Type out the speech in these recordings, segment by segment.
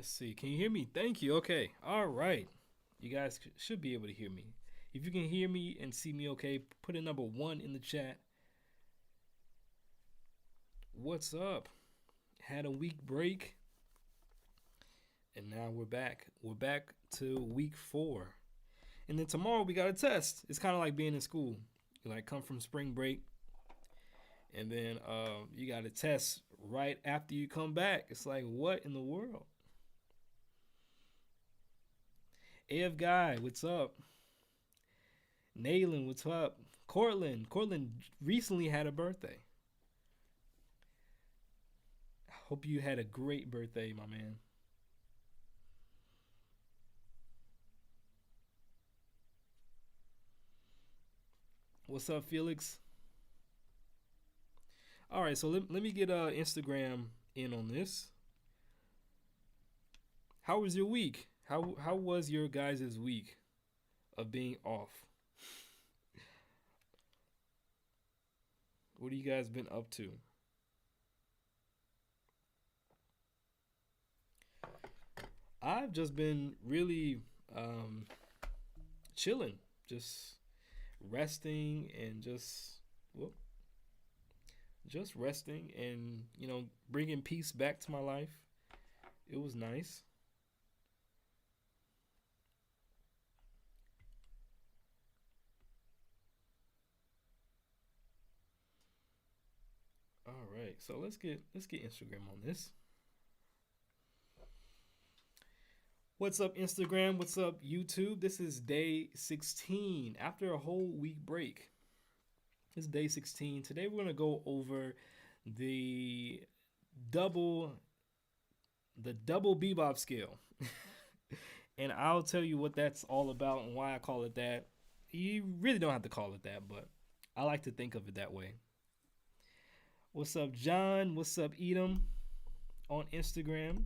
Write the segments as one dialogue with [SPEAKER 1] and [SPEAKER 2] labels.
[SPEAKER 1] Let's see. Can you hear me? Thank you. Okay. All right. You guys should be able to hear me. If you can hear me and see me okay, put a number one in the chat. What's up? Had a week break, and now we're back. We're back to week 4. And then tomorrow we got a test. It's kind of like being in school. You like come from spring break, and then you got a test right after you come back. It's like, what in the world? AF Guy, what's up? Naylin, what's up? Cortland recently had a birthday. Hope you had a great birthday, my man. What's up, Felix? All right, so let me get Instagram in on this. How was your week? How was your guys' week of being off? What have you guys been up to? I've just been really chilling, just resting and well, just resting and bringing peace back to my life. It was nice. All right, so let's get Instagram on this. What's up, Instagram? What's up, YouTube? This is day 16 after a whole week break. It's day 16. Today we're gonna go over the double double bebop scale, and I'll tell you what that's all about and why I call it that. You really don't have to call it that, but I like to think of it that way. What's up, John? What's up, Edom? On Instagram.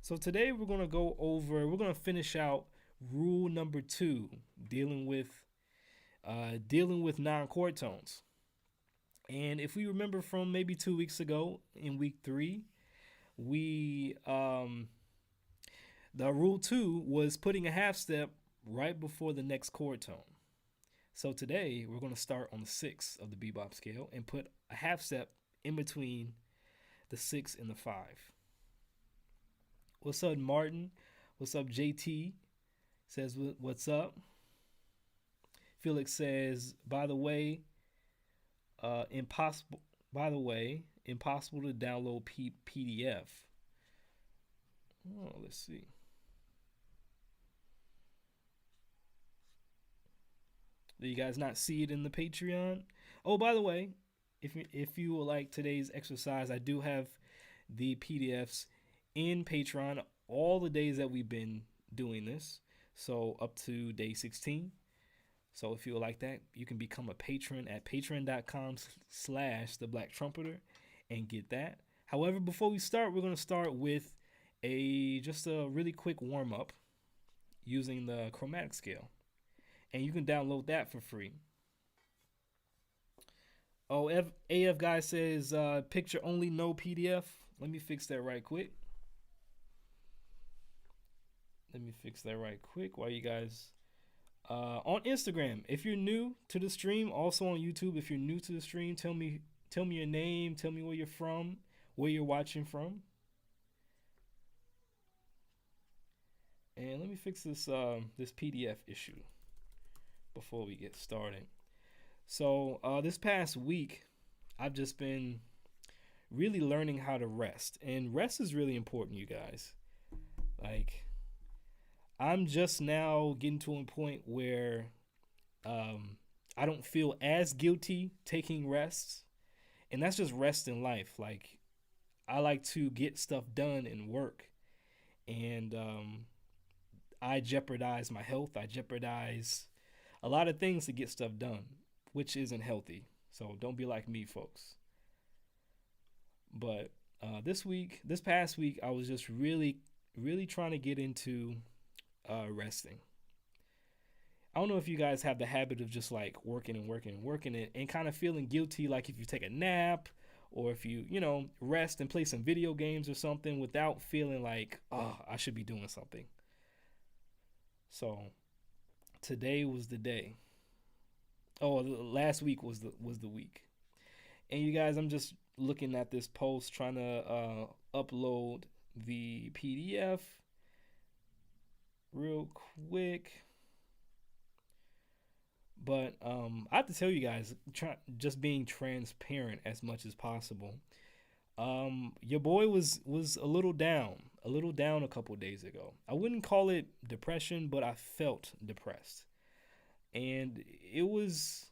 [SPEAKER 1] So today we're gonna finish out rule number 2, dealing with non-chord tones. And if we remember from maybe 2 weeks ago in week 3, we the rule 2 was putting a half step right before the next chord tone. So today we're going to start on the 6 of the bebop scale and put a half step in between the 6 and the 5. What's up, Martin? What's up, JT? Says, what's up? Felix says, by the way, impossible to download PDF. Oh, let's see. Do you guys not see it in the Patreon? Oh, by the way, if you would like today's exercise, I do have the PDFs in Patreon all the days that we've been doing this. So up to day 16. So if you would like that, you can become a patron at patreon.com/theblacktrumpeter and get that. However, before we start, we're going to start with just a really quick warm up using the chromatic scale. And you can download that for free. Oh, AF guy says picture only, no PDF. Let me fix that right quick. While you guys on Instagram, if you're new to the stream, also on YouTube, if you're new to the stream, tell me your name, tell me where you're from, where you're watching from. And let me fix this PDF issue before we get started. So this past week, I've just been really learning how to rest. And rest is really important, you guys. Like, I'm just now getting to a point where I don't feel as guilty taking rests. And that's just rest in life. Like, I like to get stuff done and work. And I jeopardize my health. I jeopardize a lot of things to get stuff done, which isn't healthy. So don't be like me, folks. But this past week, I was just really trying to get into resting. I don't know if you guys have the habit of just like working it and kind of feeling guilty, like if you take a nap or if you, rest and play some video games or something without feeling like, oh, I should be doing something. So today was the day. Oh, last week was the week. And you guys, I'm just looking at this post trying to upload the PDF real quick. But I have to tell you guys, just being transparent as much as possible. Your boy was a little down a couple days ago. I wouldn't call it depression, but I felt depressed, and it was,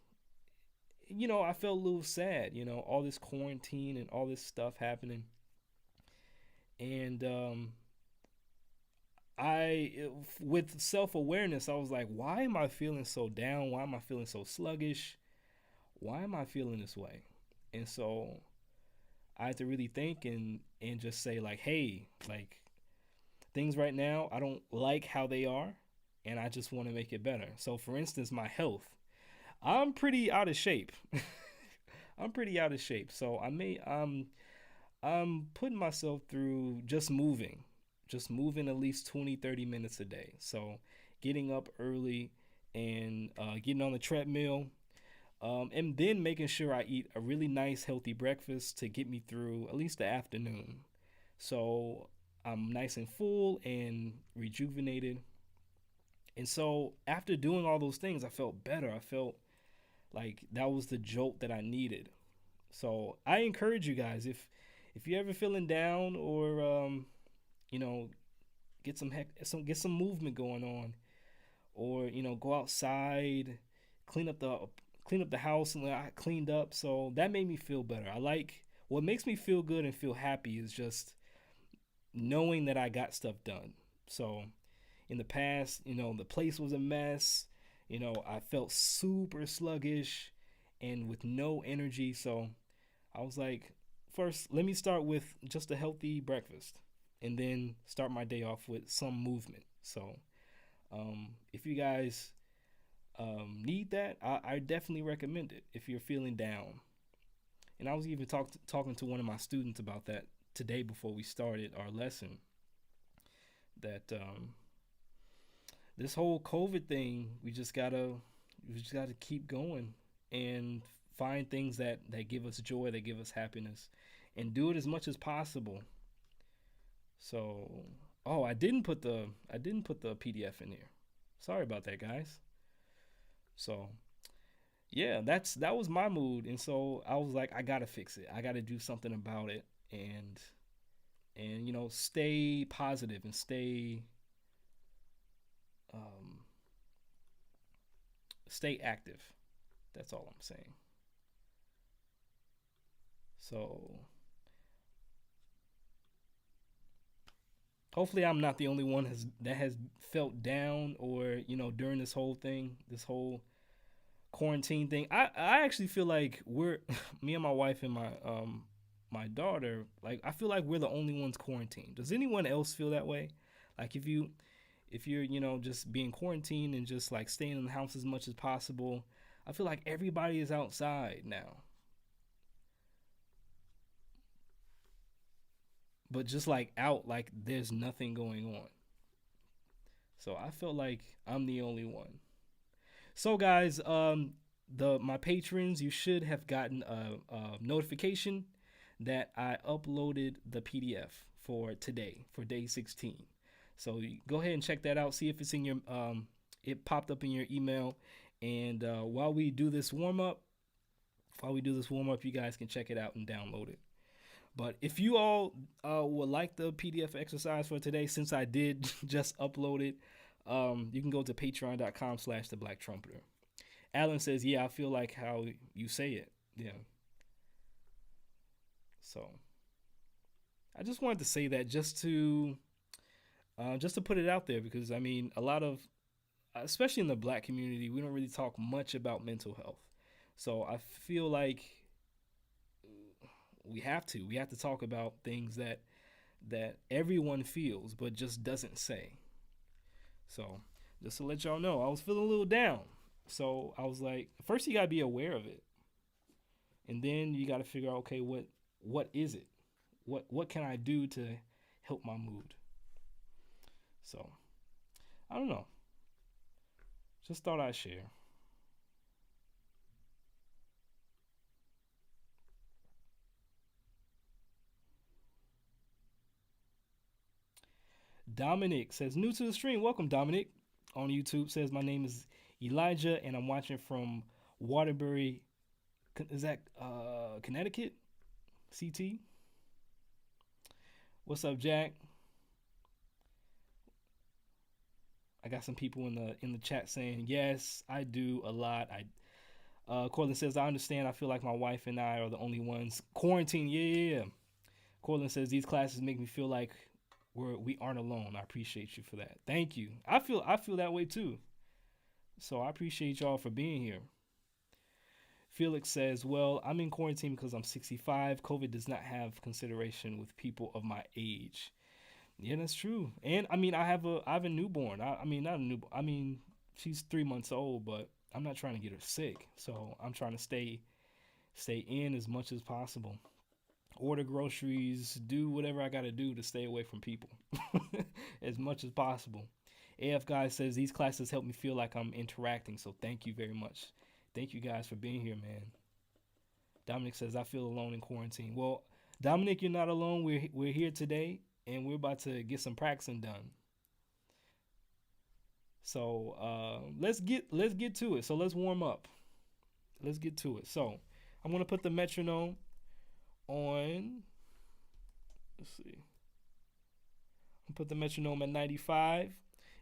[SPEAKER 1] I felt a little sad. All this quarantine and all this stuff happening, and with self awareness, I was like, why am I feeling so down? Why am I feeling so sluggish? Why am I feeling this way? And so I had to really think and just say like, hey, like things right now, I don't like how they are, and I just want to make it better. So for instance, my health, I'm pretty out of shape. I'm pretty out of shape. So I'm putting myself through just moving at least 20, 30 minutes a day. So getting up early and getting on the treadmill, and then making sure I eat a really nice, healthy breakfast to get me through at least the afternoon. So I'm nice and full and rejuvenated. And so after doing all those things, I felt better. I felt like that was the jolt that I needed. So I encourage you guys, if you're ever feeling down, or you know get some movement going on, or go outside, clean up the clean up the house, and I cleaned up, so that made me feel better. I like what makes me feel good and feel happy is just knowing that I got stuff done. So in the past, the place was a mess. I felt super sluggish and with no energy. So I was like, first, let me start with just a healthy breakfast and then start my day off with some movement. So if you guys need that, I definitely recommend it if you're feeling down. And I was even talking to one of my students about that today before we started our lesson. That this whole COVID thing, we just gotta keep going and find things that give us joy, that give us happiness, and do it as much as possible. So, oh, I didn't put the PDF in here. Sorry about that, guys. So yeah, that was my mood, and so I was like, I gotta fix it. I gotta do something about it, and stay positive and um, stay active. That's all I'm saying. So hopefully, I'm not the only one that has felt down, or during this whole thing, this whole quarantine thing. I actually feel like we're me and my wife and my daughter, like I feel like we're the only ones quarantined. Does anyone else feel that way? Like if you're just being quarantined and just like staying in the house as much as possible, I feel like everybody is outside now. But just like out, like there's nothing going on. So I felt like I'm the only one. So guys, the my patrons, you should have gotten a notification that I uploaded the PDF for today, for day 16. So go ahead and check that out. See if it's in your it popped up in your email. And while we do this warm up, you guys can check it out and download it. But if you all would like the PDF exercise for today, since I did just upload it, you can go to patreon.com/the Black Trumpeter. Alan says, yeah, I feel like how you say it. Yeah. So I just wanted to say that just to put it out there, because I mean, a lot of, especially in the Black community, we don't really talk much about mental health. So I feel like we have to talk about things that everyone feels but just doesn't say. So just to let y'all know, I was feeling a little down. So I was like, first you gotta be aware of it, and then you gotta figure out, okay, what is it? What can I do to help my mood? So I don't know. Just thought I'd share. Dominic says, new to the stream. Welcome, Dominic. On YouTube says, my name is Elijah and I'm watching from Waterbury. Is that Connecticut? CT? What's up, Jack? I got some people in the chat saying, yes, I do a lot. Cortland says, I understand. I feel like my wife and I are the only ones. Quarantine, yeah. Cortland says, these classes make me feel like we aren't alone. I appreciate you for that. Thank you. I feel that way too. So I appreciate y'all for being here. Felix says, well, I'm in quarantine because I'm 65. COVID does not have consideration with people of my age. Yeah, that's true. And I mean, I have a newborn. I mean, not a newborn. I mean, she's 3 months old, but I'm not trying to get her sick. So I'm trying to stay in as much as possible. Order groceries, do whatever I got to do to stay away from people as much as possible. AF Guy says, these classes help me feel like I'm interacting. So thank you very much. Thank you guys for being here, man. Dominic says, I feel alone in quarantine. Well, Dominic, you're not alone. We're here today, and we're about to get some practicing done. So let's get to it. So let's warm up. Let's get to it. So I'm gonna put the metronome on. Let's see. I'll put the metronome at 95.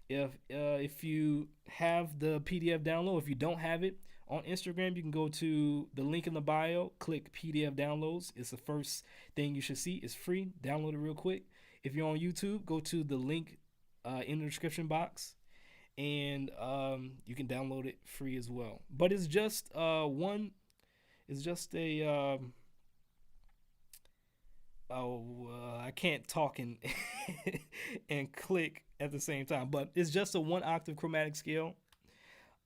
[SPEAKER 1] If you have the PDF download, if you don't have it, on Instagram, you can go to the link in the bio, click PDF downloads. It's the first thing you should see. It's free. Download it real quick. If you're on YouTube, go to the link in the description box, and you can download it free as well. But it's just it's just a I can't talk and and click at the same time. But it's just a 1 octave chromatic scale.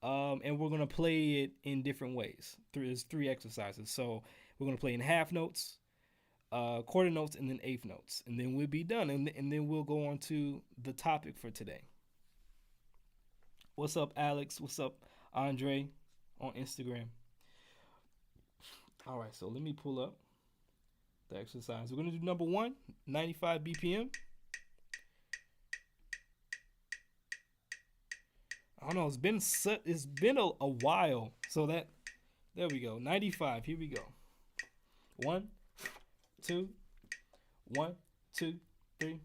[SPEAKER 1] And we're going to play it in different ways. There's 3 exercises. So we're going to play in half notes, quarter notes, and then eighth notes. And then we'll be done. And then we'll go on to the topic for today. What's up, Alex? What's up, Andre, on Instagram? All right, so let me pull up the exercise. We're going to do number 1, 95 BPM. I don't know. It's been a while. So there we go. 95. Here we go. 1, 2, 1, 2, 3.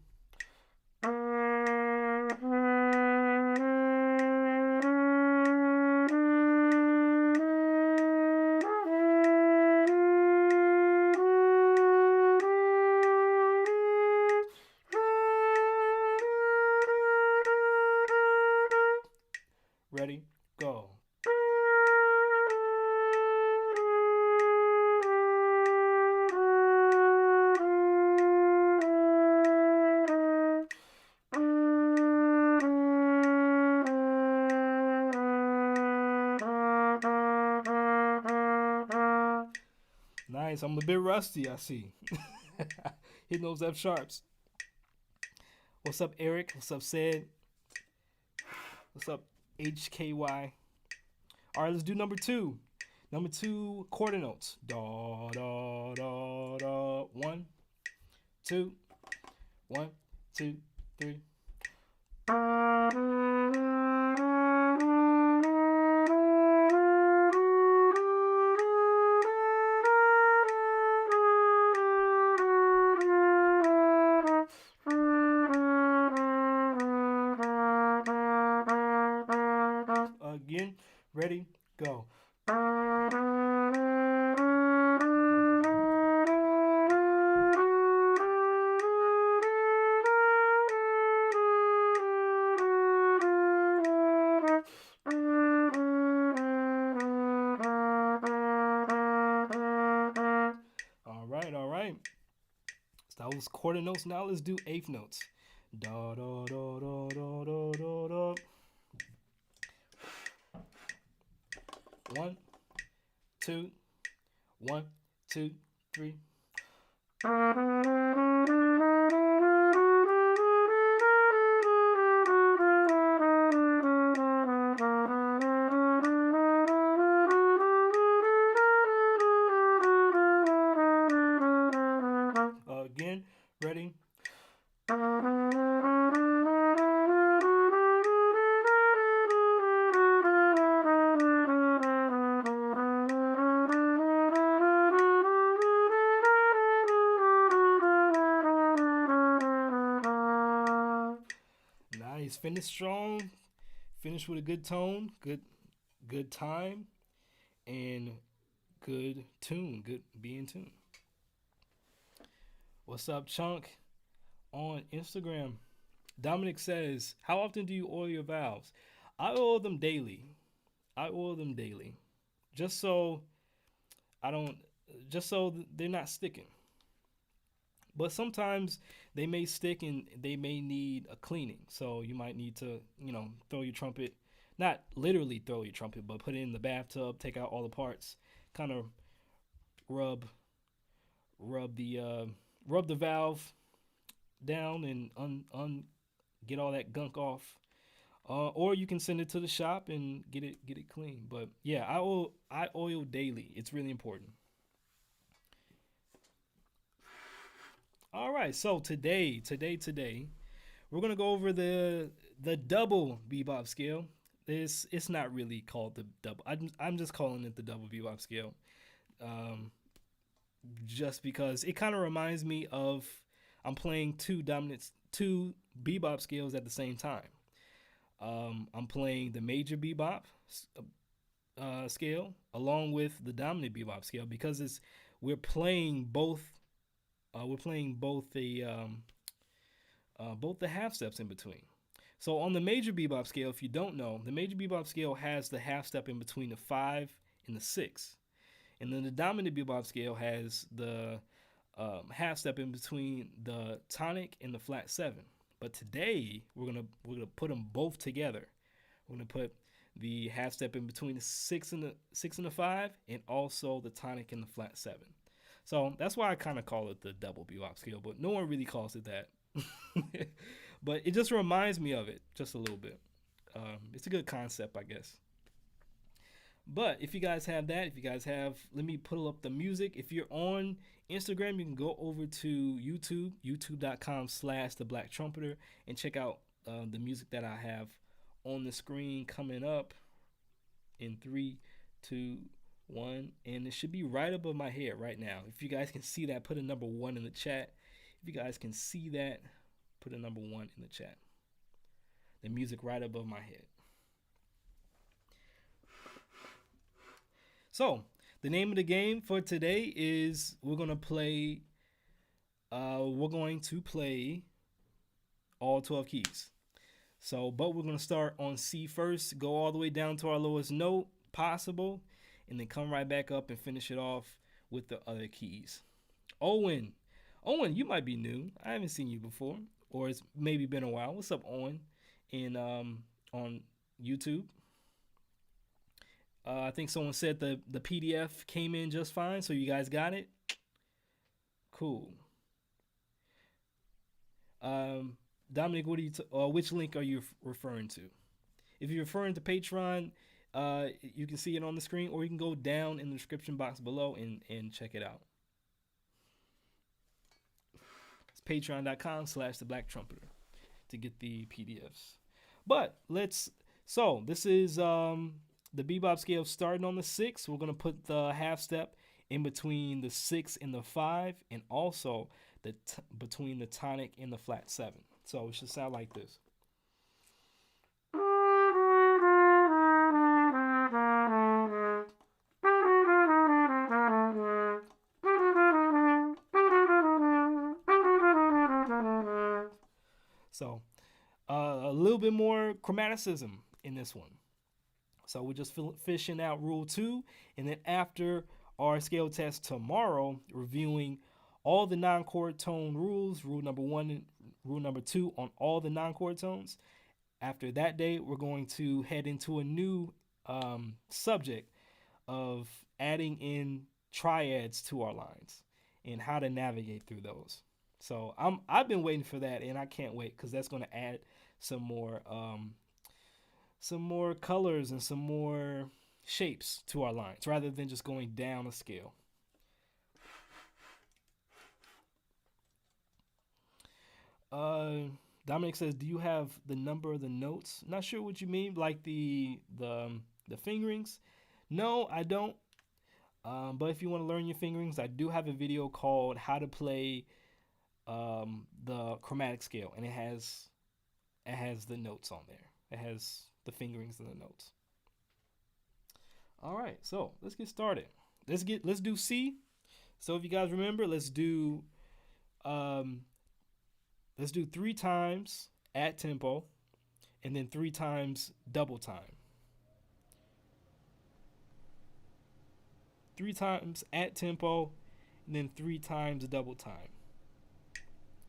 [SPEAKER 1] Ready? Go. Nice. I'm a bit rusty, I see. Hitting those F sharps. What's up, Eric? What's up, Sid? What's up, HKY? All right, let's do number 2. Number 2, quarter notes. Da, da, da, da. 1, 2, 1, 2, 3. Again, ready, go. All right. So that was quarter notes. Now let's do eighth notes. Da da da da da da da da. 1, 2, 1, 2, 3. Again, ready? Nice. Finish strong. Finish with a good tone, good time, and good tune. Good be in tune. What's up, Chunk? On Instagram, Dominic says, "How often do you oil your valves?" I oil them daily. I oil them daily, just so I don't, just so they're not sticking. But sometimes they may stick and they may need a cleaning. So you might need to, throw your trumpet, not literally throw your trumpet, but put it in the bathtub, take out all the parts, kind of rub, rub the, uh, rub the valve down and get all that gunk off. Or you can send it to the shop and get it clean. But yeah, I oil daily. It's really important. All right, so today, we're gonna go over the double bebop scale. It's not really called the double. I'm just calling it the double bebop scale, um, just because it kind of reminds me of I'm playing two bebop scales at the same time. I'm playing the major bebop scale along with the dominant bebop scale because it's we're playing both. We're playing both the half steps in between. So on the major bebop scale, if you don't know, the major bebop scale has the half step in between the 5 and the 6, and then the dominant bebop scale has the half step in between the tonic and the flat 7. But today we're gonna put them both together. We're gonna put the half step in between the 6 and the 5, and also the tonic and the flat 7. So that's why I kind of call it the double bebop scale, but no one really calls it that. But it just reminds me of it just a little bit. It's a good concept, I guess. But if you guys have that, if you guys have, let me pull up the music. If you're on Instagram, you can go over to YouTube, youtube.com/the Black Trumpeter, and check out the music that I have on the screen coming up in 3, 2, 1, and it should be right above my head right now. If you guys can see that, put a number 1 in the chat. If you guys can see that, put a number 1 in the chat. The music right above my head. So the name of the game for today is we're going to play all 12 keys. So, but we're going to start on C first, go all the way down to our lowest note possible, and then come right back up and finish it off with the other keys. Owen, you might be new. I haven't seen you before, or it's maybe been a while. What's up, Owen? And on YouTube, I think someone said the PDF came in just fine, so you guys got it. Cool. Dominic, which link are you referring to? If you're referring to Patreon, you can see it on the screen, or you can go down in the description box below and check it out. It's patreon.com/the Black Trumpeter to get the PDFs. But this is the bebop scale starting on the 6. We're gonna put the half step in between the 6 and the 5, and also between the tonic and the flat 7. So it should sound like this. So a little bit more chromaticism in this one. So we're just fishing out rule 2, and then after our scale test tomorrow, reviewing all the non-chord tone rules, rule number 1 and rule number 2 on all the non-chord tones. After that day, we're going to head into a new subject of adding in triads to our lines. and how to navigate through those. So I've been waiting for that, and I can't wait because that's going to add some more colors and some more shapes to our lines rather than just going down a scale. Uh, Dominic says, "Do you have the number of the notes?" Not sure what you mean, like the fingerings. No, I don't. But if you want to learn your fingerings, I do have a video called "How to Play the Chromatic Scale," and it has the notes on there. It has the fingerings and the notes. All right, so let's get started. Let's do C. So if you guys remember, um, let's do 3 times at tempo, and then 3 times double time. 3 times at tempo, and then 3 times double time.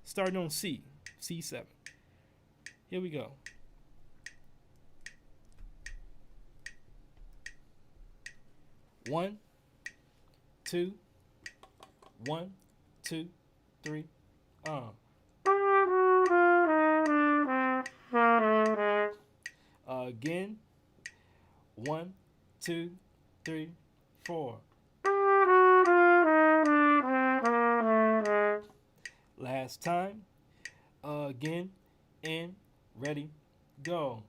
[SPEAKER 1] Starting on C, C7. Here we go. 1, 2, 1, 2, 3. Again. 1, 2, 3, 4. Last time. Again. And ready. Go.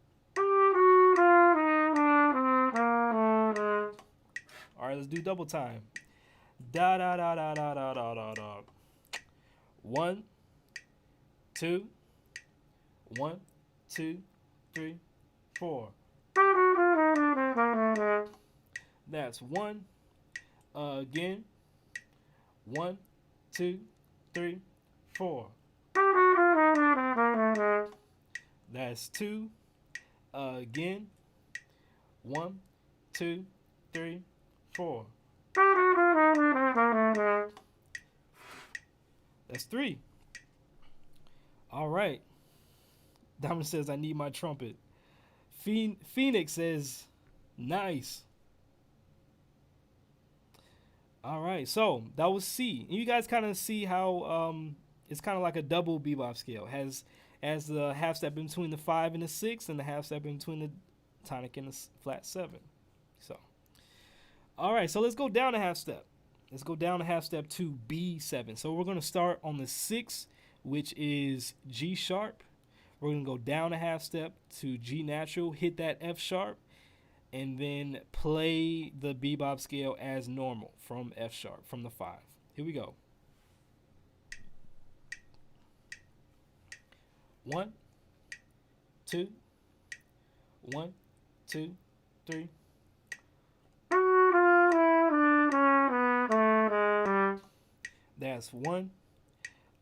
[SPEAKER 1] All right, let's do double time. Da da da da da da da da da. 1, 2, 1, 2, 3, 4. That's 1. Again. 1, 2, 3, 4. That's 2. Again. 1, 2, 3, 4. That's 3. All right. Diamond says, "I need my trumpet." Phoenix says, "Nice." All right, so that was C. And you guys kind of see how it's kind of like a double bebop scale. Has the half step in between the 5 and the 6, and the half step in between the tonic and the flat 7. So, all right, so let's go down a half step. Let's go down a half step to B7. So we're going to start on the 6, which is G sharp. We're going to go down a half step to G natural, hit that F sharp, and then play the bebop scale as normal from F sharp, from the 5. Here we go. 1, 2, 1, 2, 3. That's 1.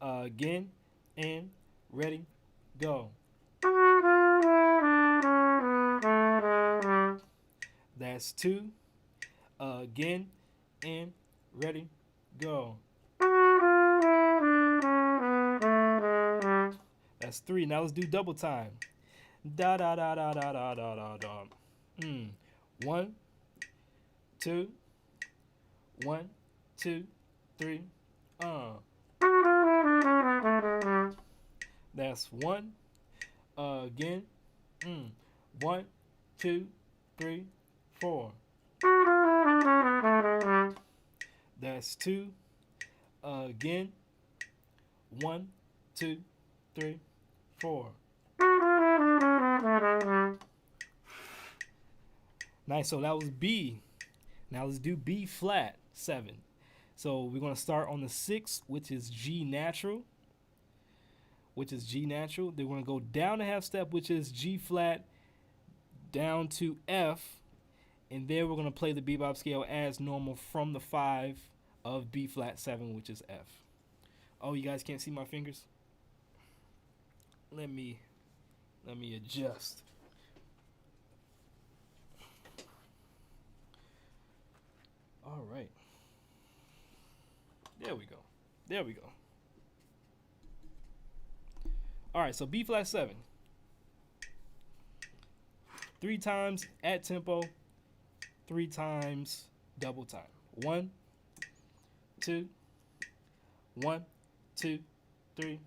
[SPEAKER 1] Again, and ready, go. That's 2. Again, and ready, go. That's 3. Now let's do double time. Da da da da da da da da da. 1, 2, 1, 2, 3. That's 1. Again. 1, 2, 3, 4. That's 2. Again. 1, 2, 3, 4. Nice. So that was B. Now let's do B flat 7. So we're going to start on the 6, which is G natural. Then we're going to go down a half step, which is G flat, down to F. And then we're going to play the bebop scale as normal from the 5 of B flat 7, which is F. Oh, you guys can't see my fingers? Let me adjust. All right. There we go. All right, so B flat 7. 3 times at tempo, 3 times double time. 1, 2, 1, 2, 3.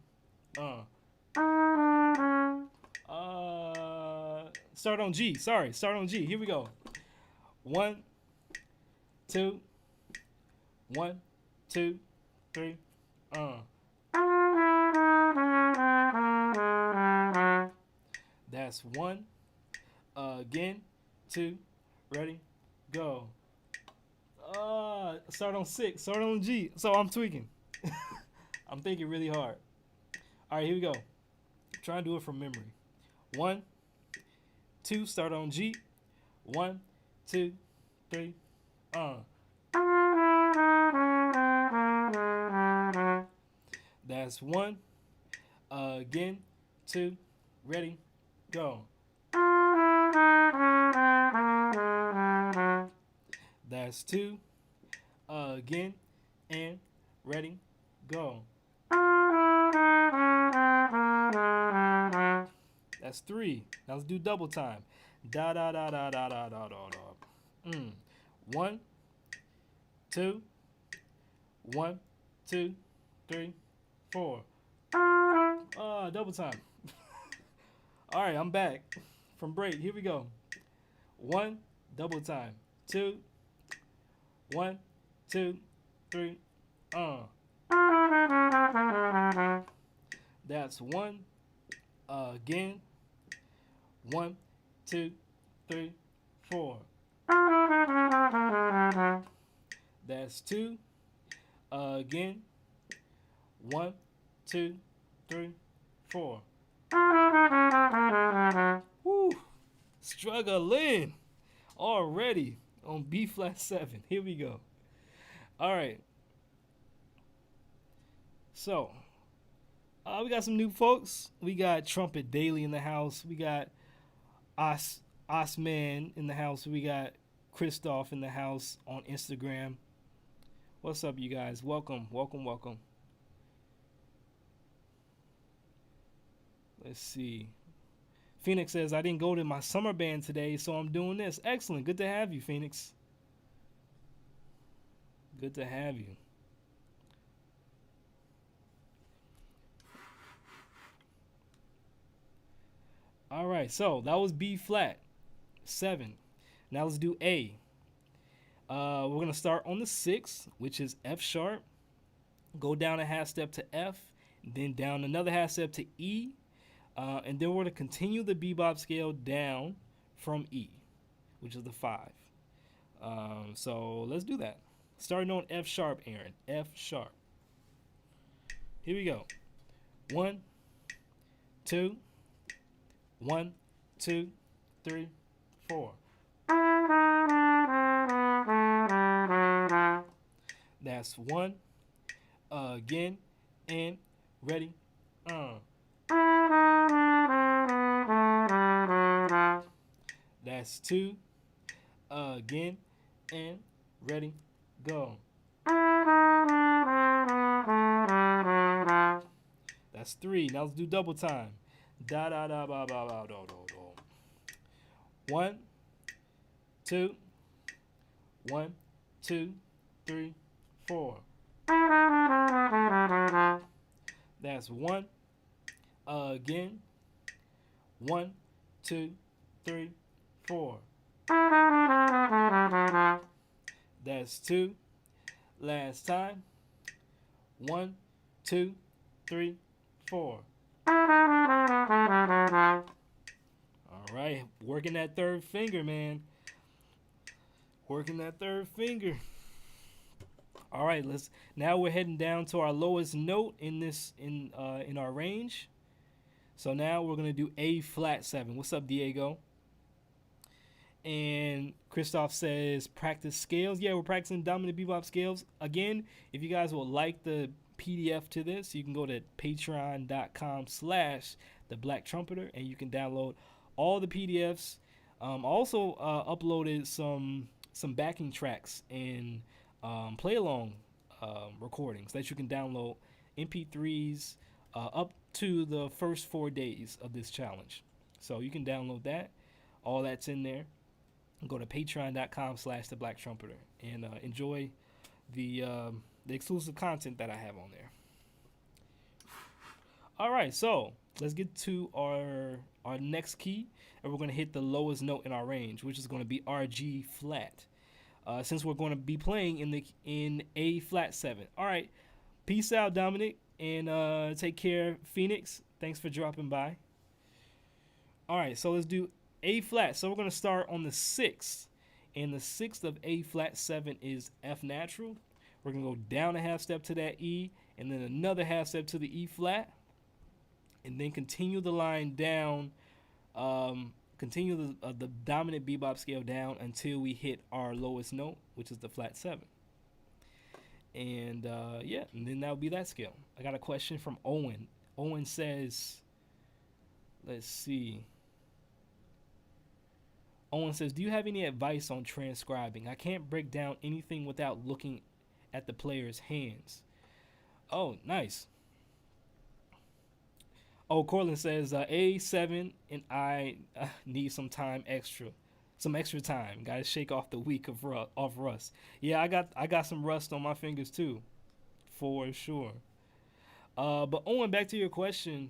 [SPEAKER 1] Start on G. Sorry, start on G. Here we go. 1, 2, 1, 2, 3. That's 1. Again, 2. Ready, go. Start on 6. Start on G. So I'm tweaking. I'm thinking really hard. All right, here we go. Try and do it from memory. 1, 2. Start on G. 1, 2, 3. That's 1. Again, 2. Ready, go. That's 2. Again, and ready, go. That's 3. Now let's do double time. Da da da da da da da da da. 1, 2, 1, 2, 3, 4. Double time. All right, I'm back from break. Here we go. 1, double time. 2, 1, 2, 3. That's 1. Again. 1, 2, 3, 4. That's 2. Again. 1, 2, 3, 4. Woo! Struggling already on B flat 7. Here we go. All right. So, we got some new folks. We got Trumpet Daily in the house. We got Osman in the house. We got Christoph in the house on Instagram. What's up, you guys? Welcome, welcome, welcome. Let's see. Phoenix says, I didn't go to my summer band today, so I'm doing this. Excellent. Good to have you, Phoenix. Good to have you. All right, so that was B flat 7. Now let's do A. We're going to start on the 6th, which is F sharp. Go down a half step to F, then down another half step to E. And then we're going to continue the bebop scale down from E, which is the 5. So let's do that. Starting on F sharp, Aaron. F sharp. Here we go. 1, 2, 1, 2, 3, 4. That's 1. Again, and ready. That's 2. Again, and ready, go. That's 3. Now let's do double time. Da da da ba ba ba do do do. 1, 2, 1, 2, 3, 4. That's 1. Again. 1, 2, 3, 4. That's 2. Last time. 1, 2, 3, 4. All right, working that third finger, man. Working that third finger. All right, now we're heading down to our lowest note in our range. So now we're gonna do A flat 7. What's up, Diego? And Christoph says practice scales. Yeah, we're practicing dominant bebop scales. Again, if you guys would like the PDF to this, you can go to patreon.com/theblacktrumpeter and you can download all the PDFs. Also uploaded some backing tracks and play along recordings that you can download MP3s up to the first 4 days of this challenge. So you can download that. All that's in there. Go to patreon.com/theblacktrumpeter and enjoy the the exclusive content that I have on there. All right, so let's get to our next key, and we're going to hit the lowest note in our range, which is going to be RG flat. Since we're going to be playing in A flat 7. All right, peace out, Dominic, and take care, Phoenix. Thanks for dropping by. All right, so let's do A flat. So we're going to start on the 6th, and the 6th of A flat 7 is F natural. We're going to go down a half step to that E, and then another half step to the E flat, and then continue the line down, continue the dominant bebop scale down until we hit our lowest note, which is the flat 7. And yeah, and then that'll be that scale. I got a question from Owen. Owen says, let's see. Owen says, do you have any advice on transcribing? I can't break down anything without looking at the player's hands. Oh, nice. Oh, Cortland says A7 and I need some extra time. Got to shake off the week of rust. Yeah, I got some rust on my fingers too, for sure. But Owen, back to your question.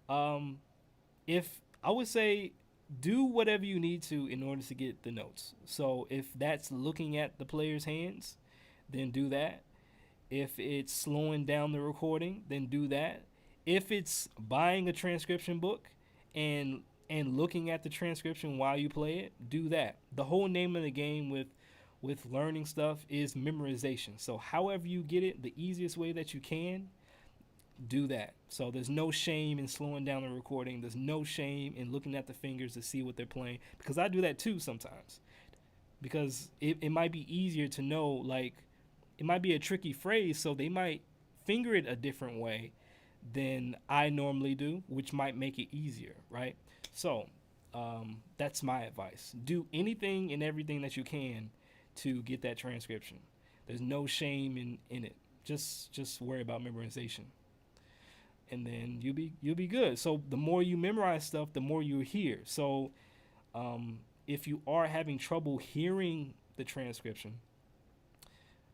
[SPEAKER 1] If I would say, do whatever you need to in order to get the notes. So if that's looking at the player's hands, then do that. If it's slowing down the recording, then do that. If it's buying a transcription book and looking at the transcription while you play it, do that. The whole name of the game with learning stuff is memorization. So however you get it, the easiest way that you can, do that. So there's no shame in slowing down the recording. There's no shame in looking at the fingers to see what they're playing, because I do that too sometimes. Because it might be easier to know, like, it might be a tricky phrase, so they might finger it a different way than I normally do, which might make it easier, right? So that's my advice. Do anything and everything that you can to get that transcription. There's no shame in it. Just worry about memorization, and then you'll be good. So the more you memorize stuff, the more you hear. So if you are having trouble hearing the transcription,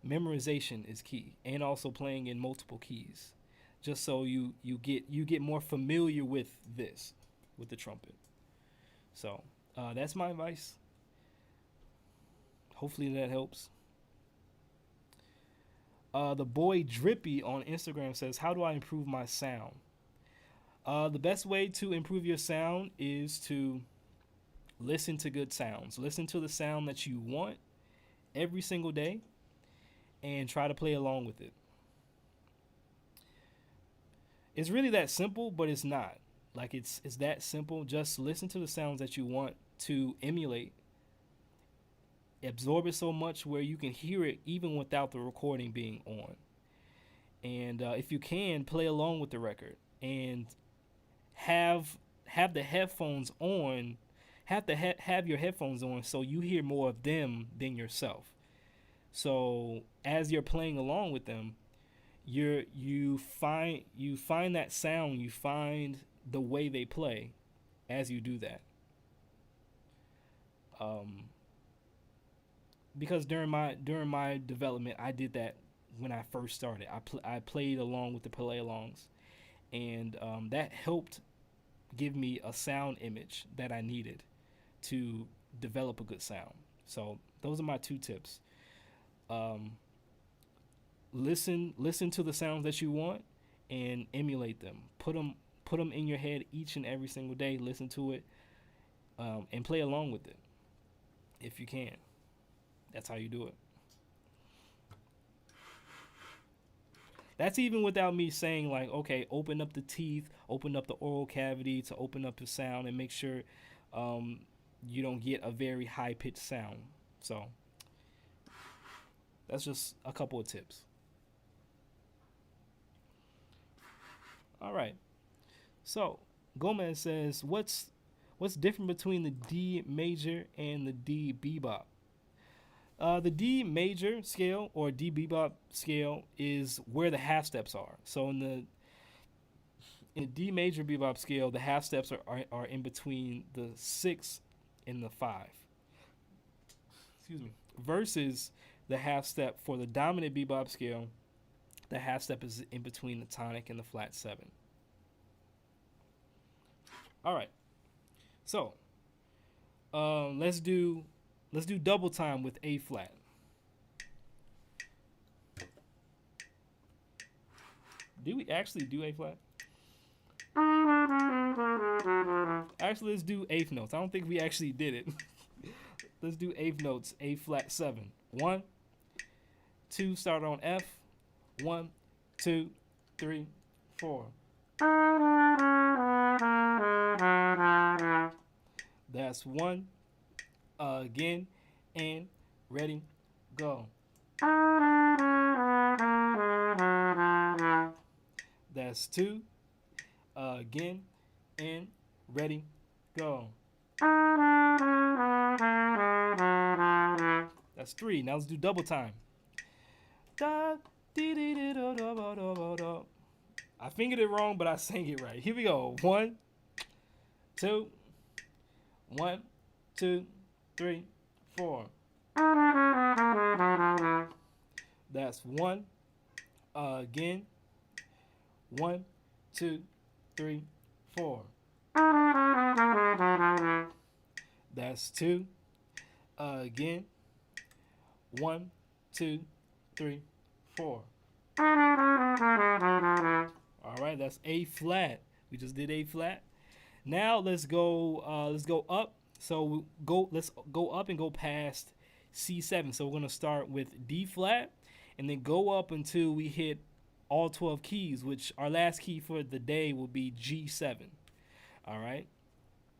[SPEAKER 1] memorization is key, and also playing in multiple keys, just so you get more familiar with the trumpet. So that's my advice. Hopefully that helps. The boy Drippy on Instagram says, how do I improve my sound? The best way to improve your sound is to listen to good sounds. Listen to the sound that you want every single day and try to play along with it. It's really that simple, but it's not. Like, it's that simple. Just listen to the sounds that you want to emulate. Absorb it so much where you can hear it even without the recording being on. And if you can, play along with the record and have the headphones on. Have your headphones on so you hear more of them than yourself. So as you're playing along with them, you find that sound, you find the way they play as you do that. Because during my development, I did that when I first started. I played along with the play alongs, and that helped give me a sound image that I needed to develop a good sound. So those are my 2 tips. Listen to the sounds that you want and emulate them. Put them in your head each and every single day. Listen to it and play along with it if you can. That's how you do it. That's even without me saying, like, okay, open up the teeth, open up the oral cavity to open up the sound and make sure you don't get a very high-pitched sound. So that's just a couple of tips. All right. So Gomez says, what's different between the D major and the D bebop? The D major scale or D bebop scale is where the half steps are. So in the D major bebop scale, the half steps are in between the 6 and the 5. Excuse me. Versus the half step for the dominant bebop scale The half step is in between the tonic and the flat 7. All right. So let's do double time with A flat. Do we actually do A flat? Actually, let's do eighth notes. I don't think we actually did it. Let's do eighth notes. A flat 7. 1, 2. Start on F. 1, 2, 3, 4. That's 1. Again, and ready, go. That's 2. Again, and ready, go. That's 3. Now let's do double time. Da, dee, dee, dee, da, da, da, da, da. I fingered it wrong, but I sang it right. Here we go. 1, 2. 1, 2, 3, 4. That's 1. Again. 1, 2, 3, 4. That's 2. Again. 1, 2, 3, 4. All right, that's A flat. We just did A flat. Now let's go up. So let's go up and go past C7. So we're gonna start with D flat and then go up until we hit all 12 keys, which our last key for the day will be G7. All right.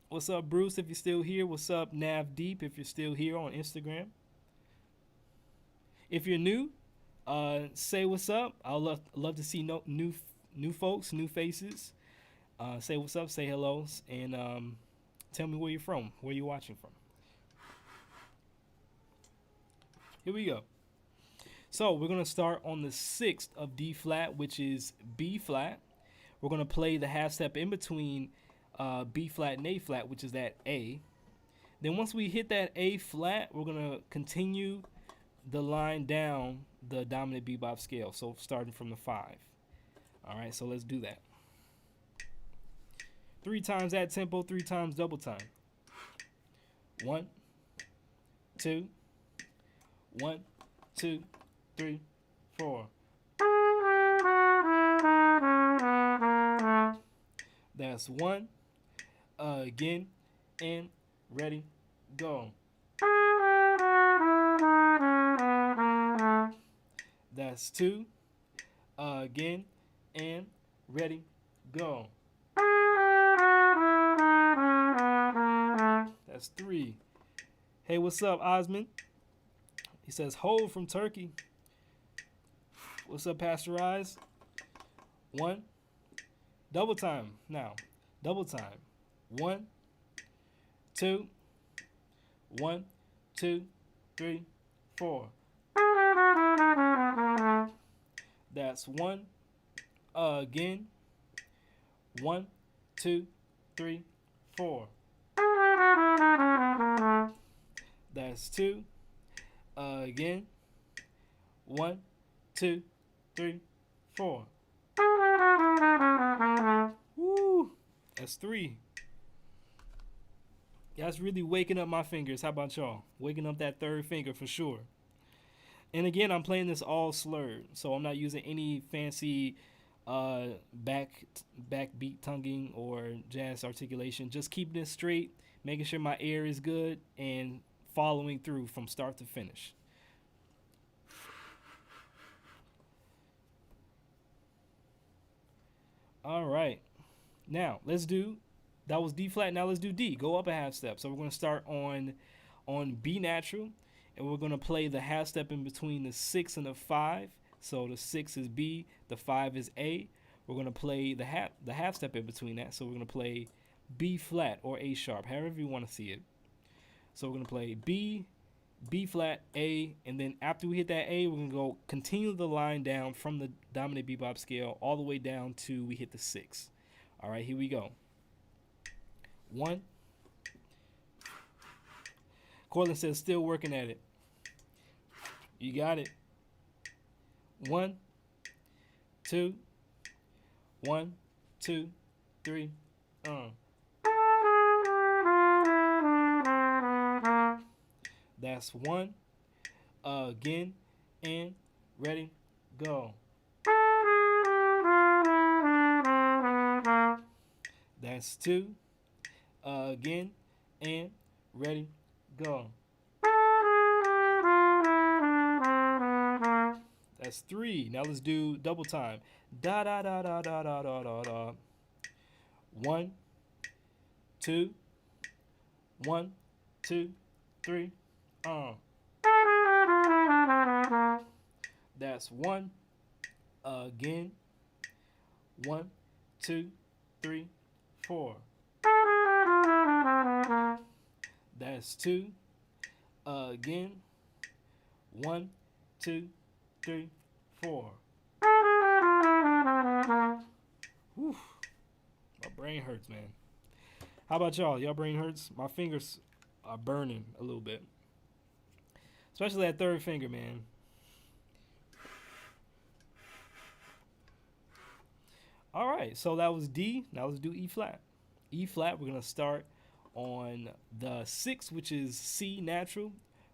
[SPEAKER 1] What's up, Bruce, if you're still here? What's up, Nav Deep, if you're still here on Instagram? If you're new, say what's up. I'll love to see new folks, new faces. Say what's up, say hello, and tell me where you're from, where you're watching from. Here we go. So we're going to start on the 6th of D flat, which is B flat. We're going to play the half step in between B flat and A flat, which is that A. Then once we hit that A flat, we're going to continue the line down the dominant bebop scale. So starting from the 5. All right, so let's do that. 3 times that tempo, 3 times double time. 1, 2, 1, 2, 3, 4. That's 1. Again, and ready, go. That's 2. Again, and ready, go. That's 3. Hey, what's up, Osman? He says, hold from Turkey. What's up, Pasteurize? 1. Double time now. Double time. 1, 2, 1, 2, 3, 4. That's 1. Again. 1, 2, 3, 4. That's 2. Again. 1, 2, 3, 4. Woo! That's 3. That's really waking up my fingers. How about y'all? Waking up that third finger for sure. And again, I'm playing this all slurred, so I'm not using any fancy backbeat tonguing or jazz articulation. Just keeping it straight, making sure my air is good, and following through from start to finish. All right. Now, that was D flat. Now let's do D. Go up a half step. So we're going to start on B natural, and we're going to play the half step in between the 6 and the 5. So the 6 is B, the 5 is A. We're going to play the half step in between that. So we're going to play B flat or A sharp, however you want to see it. So we're going to play B, B flat, A, and then after we hit that A, we're going to go continue the line down from the dominant bebop scale all the way down to we hit the 6. All right, here we go. 1. Corlin says, still working at it. You got it. 1. 2, 1, 2, 3. That's 1. Again, and ready, go. That's 2. Again, and ready, go. That's 3. Now let's do double time. Da da da da da da da da da. 1, 2, 1, 2, 3. That's 1. Again. 1, 2, 3, 4. That's 2. Again. 1, 2, 3, 4. Whew. My brain hurts, man. How about y'all? Y'all brain hurts? My fingers are burning a little bit. Especially that third finger, man. All right, so that was D. Now let's do E flat. E flat, we're going to start on the 6, which is C natural.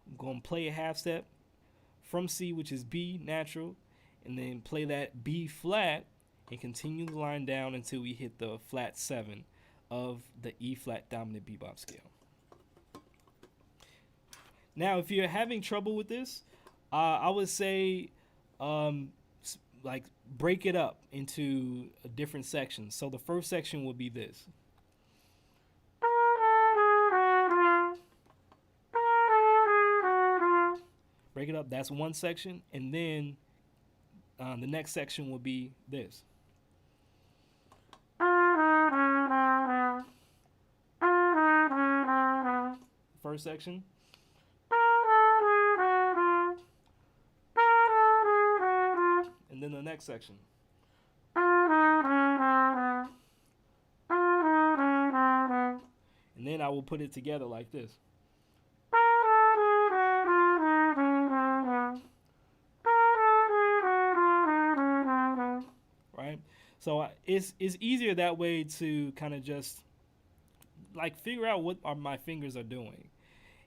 [SPEAKER 1] I'm going to play a half step from C, which is B natural, and then play that B flat and continue the line down until we hit the flat 7 of the E flat dominant bebop scale. Now, if you're having trouble with this, I would say like break it up into different sections. So the first section will be this. Break it up, that's one section, and then the next section will be this. First section. And then the next section. And then I will put it together like this. Right? So it's easier that way to kind of just like figure out what my fingers are doing,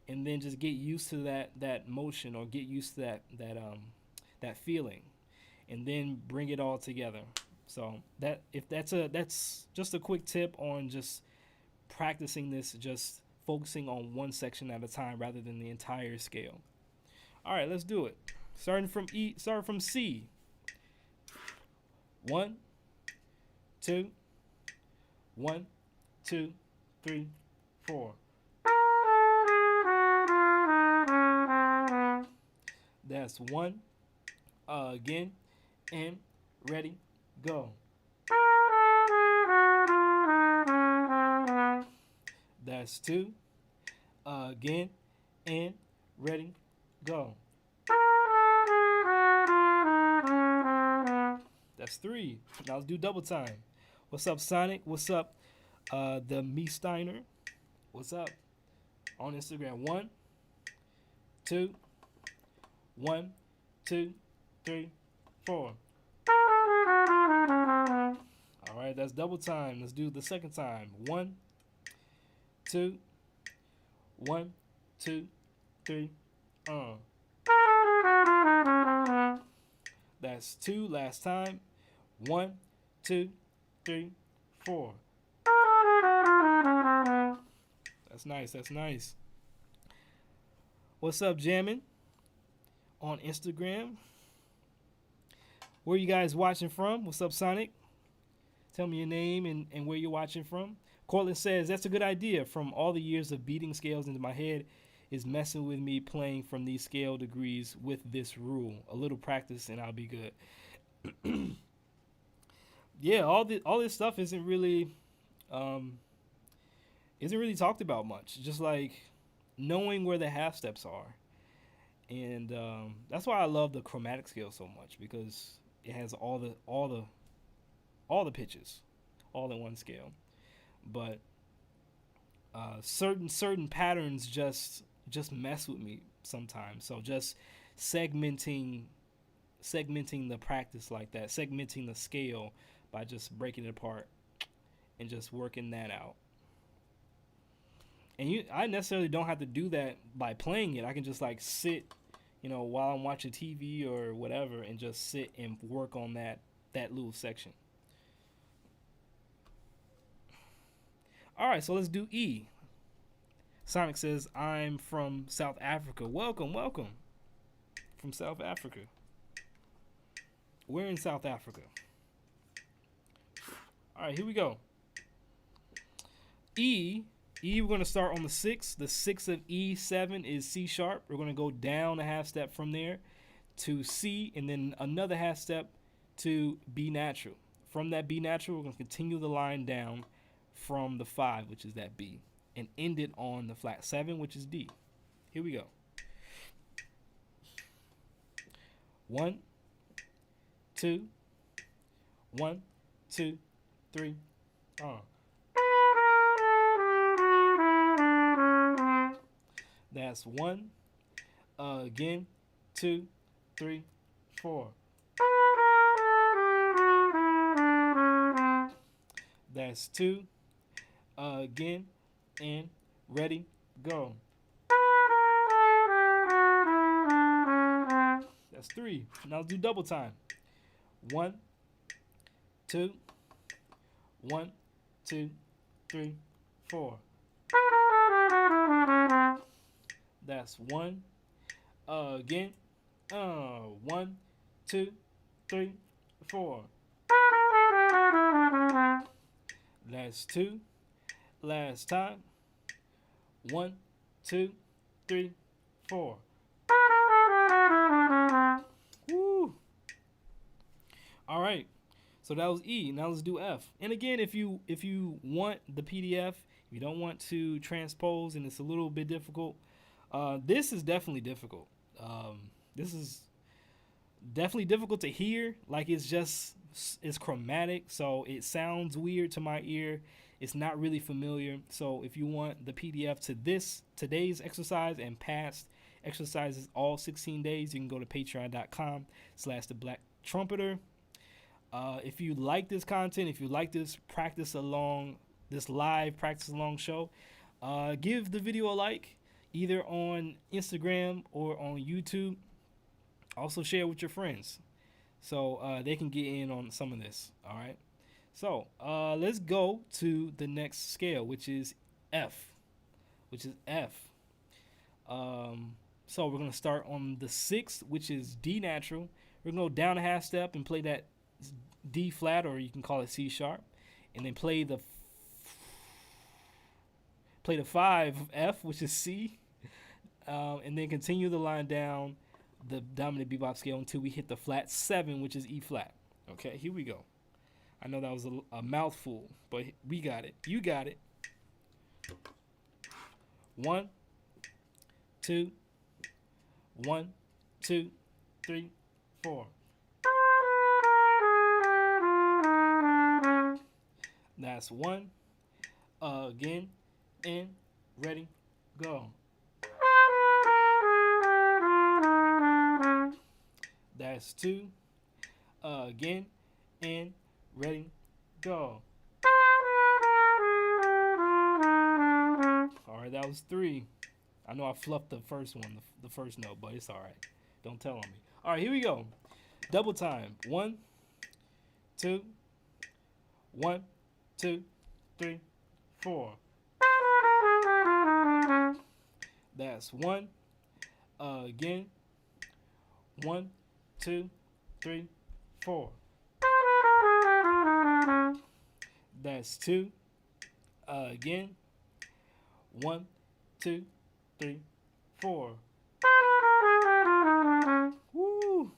[SPEAKER 1] and then just get used to that motion, or get used to that feeling, and then bring it all together. So that's just a quick tip on just practicing this, just focusing on one section at a time rather than the entire scale. All right, let's do it. Starting from C. 1, 2, 1, 2, 3, 4. That's 1. Again, and ready, go. That's 2. Again, and ready, go. That's 3. Now let's do double time. What's up, Sonic? What's up, the Me Steiner? What's up? On Instagram. 1, 2, 1, 2, 3, 4. All right, that's double time. Let's do the second time. 1, 2, 1, 2, 3. That's 2. Last time. 1, 2, 3, 4. That's nice. That's nice. What's up, Jammin'? On Instagram. Where you guys watching from? What's up, Sonic? Tell me your name and where you're watching from. Cortland says, that's a good idea. From all the years of beating scales into my head is messing with me playing from these scale degrees with this rule. A little practice and I'll be good. Yeah, all this stuff isn't really talked about much. Just like knowing where the half steps are. And that's why I love the chromatic scale so much, because it has all the pitches all in one scale. But certain patterns just mess with me sometimes. So just segmenting segmenting the practice like that, segmenting the scale by just breaking it apart and just working that out. And I necessarily don't have to do that by playing it. I can just like sit, while I'm watching TV or whatever, and just sit and work on that little section. All right, so let's do E. Sonic says, I'm from South Africa. Welcome, welcome. From South Africa. We're in South Africa. All right, here we go. E, we're going to start on the 6th. The 6th of E7 is C sharp. We're going to go down a half step from there to C, and then another half step to B natural. From that B natural, we're going to continue the line down from the 5, which is that B, and end it on the flat 7, which is D. Here we go. 1, 2, 1, 2, 3. That's 1. Again, 2, 3, 4. That's 2. Again, and ready, go. That's 3. Now let's do double time. 1, 2, 1, 2, 3, 4. That's 1. Again. 1, 2, 3, 4. That's 2. Last time. 1, 2, 3, 4. Woo. All right. So that was E. Now let's do F. And again, if you want the PDF, if you don't want to transpose and it's a little bit difficult, this is definitely difficult. This is definitely difficult to hear. Like it's chromatic, so it sounds weird to my ear. It's not really familiar. So if you want the PDF to today's exercise and past exercises all 16 days, you can go to patreon.com/theblacktrumpeter. If you like this content, if you like this live practice along show, give the video a like, either on Instagram or on YouTube. Also share with your friends so they can get in on some of this. All right. So let's go to the next scale, which is F. So we're going to start on the 6th, which is D natural. We're going to go down a half step and play that D flat, or you can call it C sharp, and then play the 5 F, which is C, and then continue the line down the dominant bebop scale until we hit the flat 7, which is E flat. Okay, here we go. I know that was a mouthful, but we got it. You got it. 1, 2, 1, 2, 3, 4. That's 1. Again, and ready, go. That's 2. Again, and ready, go. All right, that was 3. I know I fluffed the first one, the first note, but it's all right. Don't tell on me. All right, here we go. Double time. 1, 2, 1, 2, 3, 4. That's 1. Again. 1, 2, 3, 4. That's 2. Again. 1, 2, 3, 4. Woo!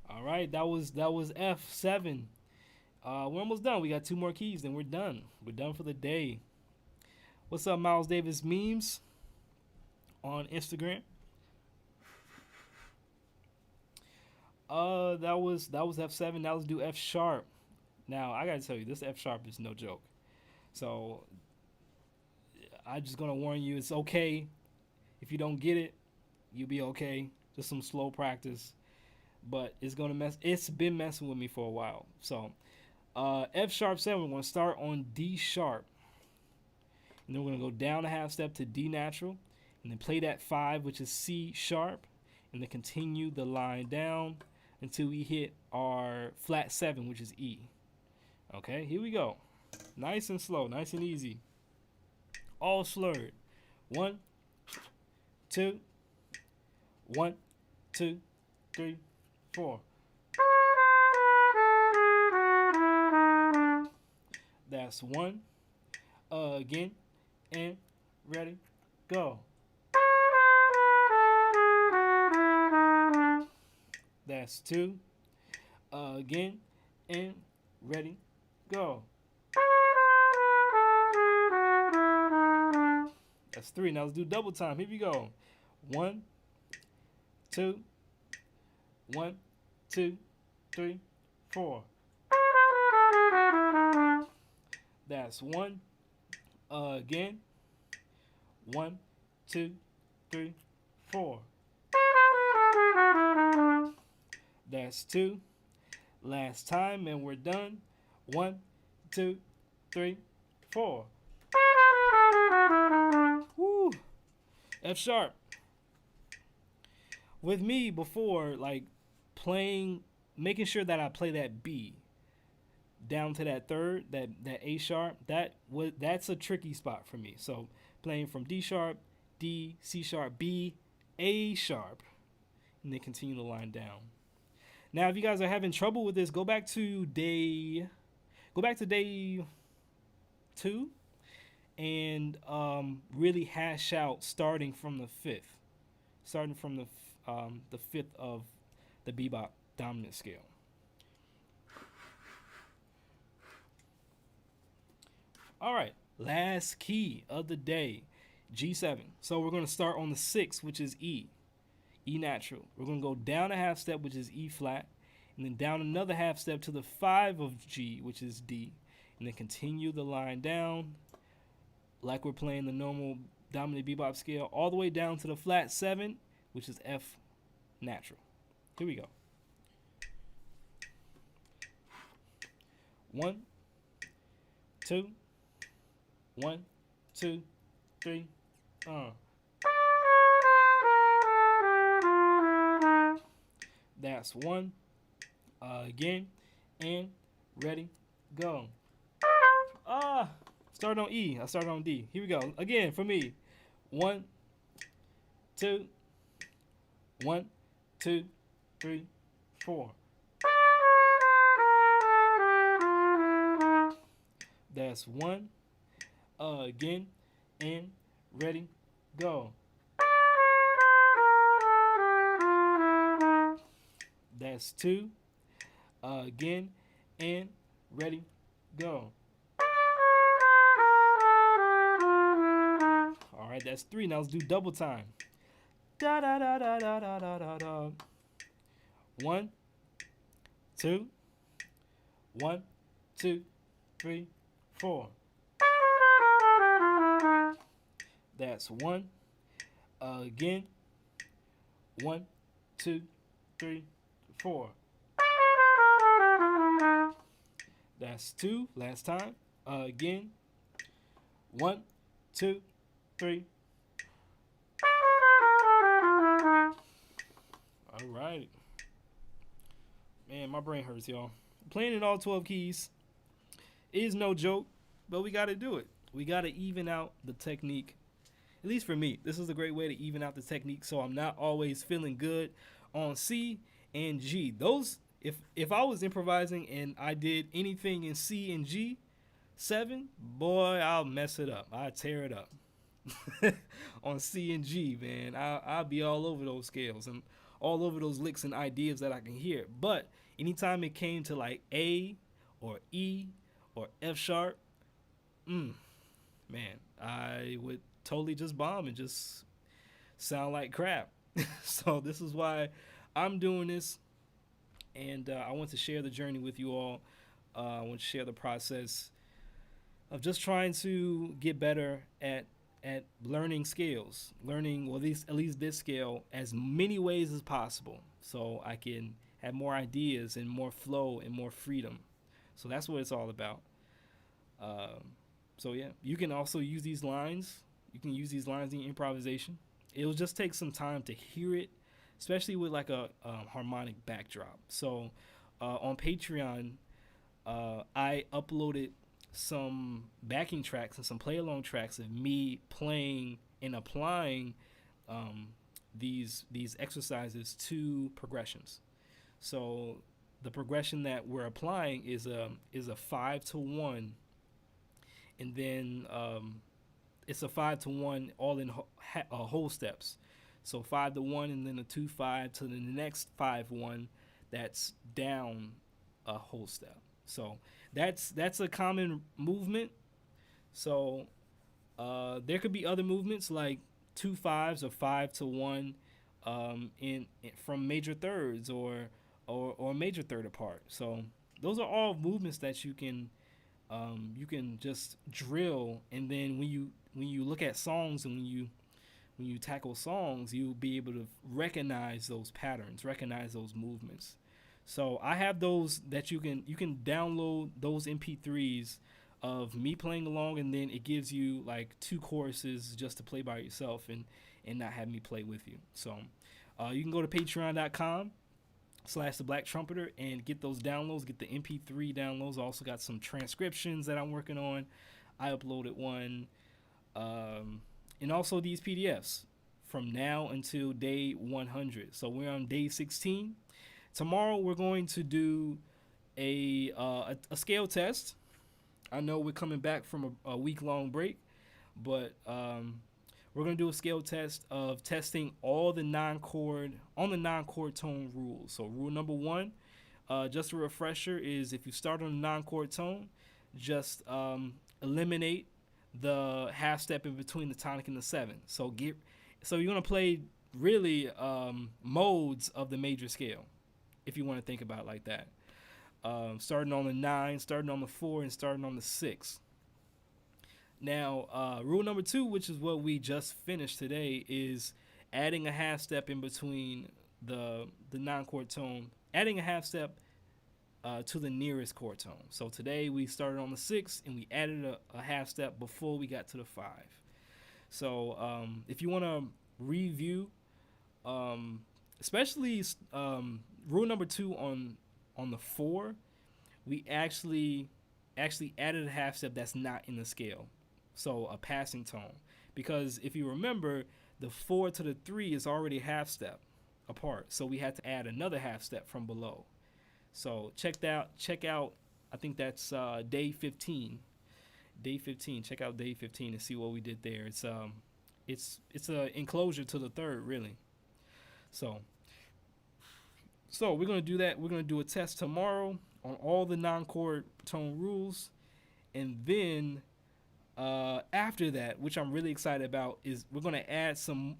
[SPEAKER 1] All right, that was F7. We're almost done. We got 2 more keys, then we're done. We're done for the day. What's up, Miles Davis Memes on Instagram? That was F7. Now let's do F sharp. Now I gotta tell you, this F sharp is no joke. So I'm just gonna warn you, it's okay if you don't get it. You'll be okay. Just some slow practice. but it's been messing with me for a while. So F sharp 7, we're going to start on D sharp, and then we're going to go down a half step to D natural, and then play that 5, which is C sharp, and then continue the line down until we hit our flat 7, which is E. Okay, here we go. Nice and slow, nice and easy. All slurred. 1, 2, 1, 2, 3, 4. That's 1. Again, and ready, go. That's 2. Again, and ready, go. That's 3. Now let's do double time. Here we go. 1, 2, 1, 2, 3, 4. That's 1. Again. 1, 2, 3, 4. That's 2. Last time, and we're done. 1, 2, 3, 4. Woo. F sharp. With me before, like playing, making sure that I play that B down to that third, that A sharp, that's a tricky spot for me. So playing from D sharp, D, C sharp, B, A sharp, and then continue the line down. Now, if you guys are having trouble with this, go back to day 2 and really hash out starting from the 5th, the 5th of the Bebop dominant scale. All right, last key of the day, G7. So we're going to start on the 6th, which is E natural. We're going to go down a half step, which is E flat, and then down another half step to the 5 of G, which is D, and then continue the line down like we're playing the normal dominant bebop scale, all the way down to the flat 7, which is F natural. Here we go. 1, 2, 1, 2, 3. That's 1. Again, and ready, go. Start on E. I started on D. Here we go. Again for me. 1, 2, 1, 2, 3, 4. That's 1. Again, and ready, go. That's 2. Again, and ready, go. All right, that's 3. Now let's do double time. Da da da da da da da da da. 1, 2, 1, 2, 3, 4. That's 1. Again. 1, 2, 3, 4. That's 2. Last time. Again. 1, 2, 3. All right. Man, my brain hurts, y'all. Playing in all 12 keys is no joke, but we got to do it. We got to even out the technique. At least for me, this is a great way to even out the technique, so I'm not always feeling good on C and G. Those, if I was improvising and I did anything in C and G7, boy, I'll mess it up. I'll tear it up. On C and G, man, I'll be all over those scales and all over those licks and ideas that I can hear. But anytime it came to like A or E or F sharp, man, I would totally just bomb and just sound like crap. So this is why I'm doing this, and I want to share the journey with you all. I want to share the process of just trying to get better at learning scales, learning, well, at least this scale as many ways as possible, so I can have more ideas and more flow and more freedom. So that's what it's all about. So yeah, you can also use these lines. You can use these lines in improvisation. It'll just take some time to hear it, especially with like a harmonic backdrop. So on Patreon, I uploaded some backing tracks and some play along tracks of me playing and applying um, these exercises to progressions. So the progression that we're applying is a 5-to-1, and then it's a 5-to-1 all in whole steps. So 5-to-1, and then a 2-5 to the next 5-1 that's down a whole step. So that's a common movement. So there could be other movements like 2-5s or 5-to-1 in from major thirds or major third apart. So those are all movements that you can just drill, and then when you look at songs and when you tackle songs, you'll be able to recognize those patterns, recognize those movements. So I have those that you can download those MP3s of me playing along, and then it gives you like two choruses just to play by yourself and not have me play with you. So you can go to patreon.com/the Black Trumpeter and get those downloads, get the MP3 downloads. I also got some transcriptions that I'm working on. I uploaded one, and also these PDFs from now until day 100. So we're on day 16. Tomorrow we're going to do a scale test. I know we're coming back from a week-long break, but we're going to do a scale test of testing all the non-chord tone rules. So rule number 1, just a refresher, is if you start on a non-chord tone, just eliminate the half step in between the tonic and the 7. So you're going to play really modes of the major scale, if you want to think about it like that. Starting on the 9, starting on the 4, and starting on the 6. Now, rule number 2, which is what we just finished today, is adding a half step in between the non-chord tone, adding a half step to the nearest chord tone. So today we started on the 6 and we added a half step before we got to the 5. So if you want to review, especially rule number 2 on the 4, we actually added a half step that's not in the scale, so a passing tone. Because if you remember, the 4 to the 3 is already half step apart, so we had to add another half step from below. So check out. I think that's day 15. Day 15. Check out day 15 and see what we did there. It's a enclosure to the third, really. So we're gonna do that. We're gonna do a test tomorrow on all the non-chord tone rules, and then after that, which I'm really excited about, is we're gonna add some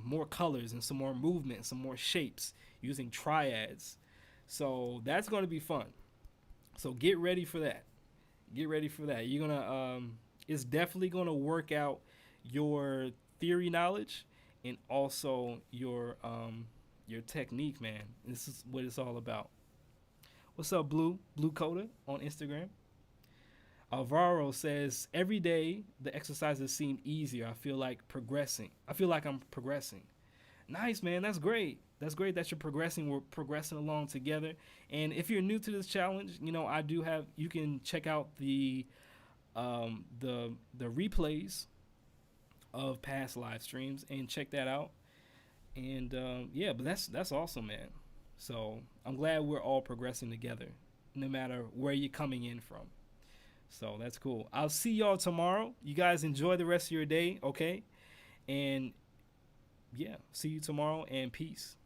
[SPEAKER 1] more colors and some more movement, some more shapes using triads. So that's gonna be fun. So get ready for that. Get ready for that. You're gonna it's definitely gonna work out your theory knowledge and also your technique, man. This is what it's all about. What's up, Blue Coda on Instagram? Alvaro says, every day the exercises seem easier. I feel like I'm progressing. Nice, man. That's great. That's great that you're progressing. We're progressing along together. And if you're new to this challenge, you can check out the replays of past live streams and check that out. And but that's awesome, man. So I'm glad we're all progressing together, no matter where you're coming in from. So that's cool. I'll see y'all tomorrow. You guys enjoy the rest of your day, okay? And yeah, see you tomorrow, and peace.